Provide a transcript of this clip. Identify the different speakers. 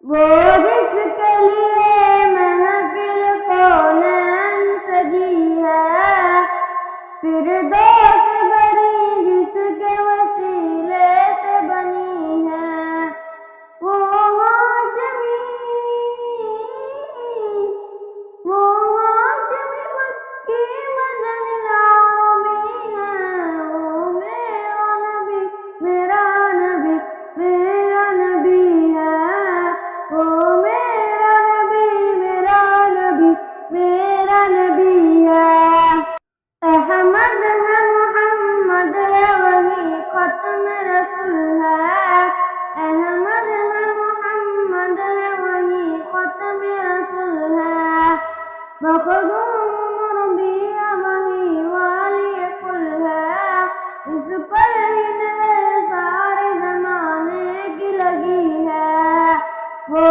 Speaker 1: وہ جس کے لیے محفل کونین سجی ہے، فردوس بری جس کے وسیلے سے بنی ہے، وہ ہاشمی مکی مدنی العربی ہے، وہ میرا نبی میرا نبی میرا نبی ہے، وہ میرا نبی میرا نبی میرا نبی ہے۔ احمد ہے محمد ہے وہی ختم رسول ہے، احمد ہے محمد ہے وہی ختم رسول ہے، مخدوم مربی ہے وہی والی کل ہے، اس پر ہی نظر سارے زمانے کی لگی ہے، وہ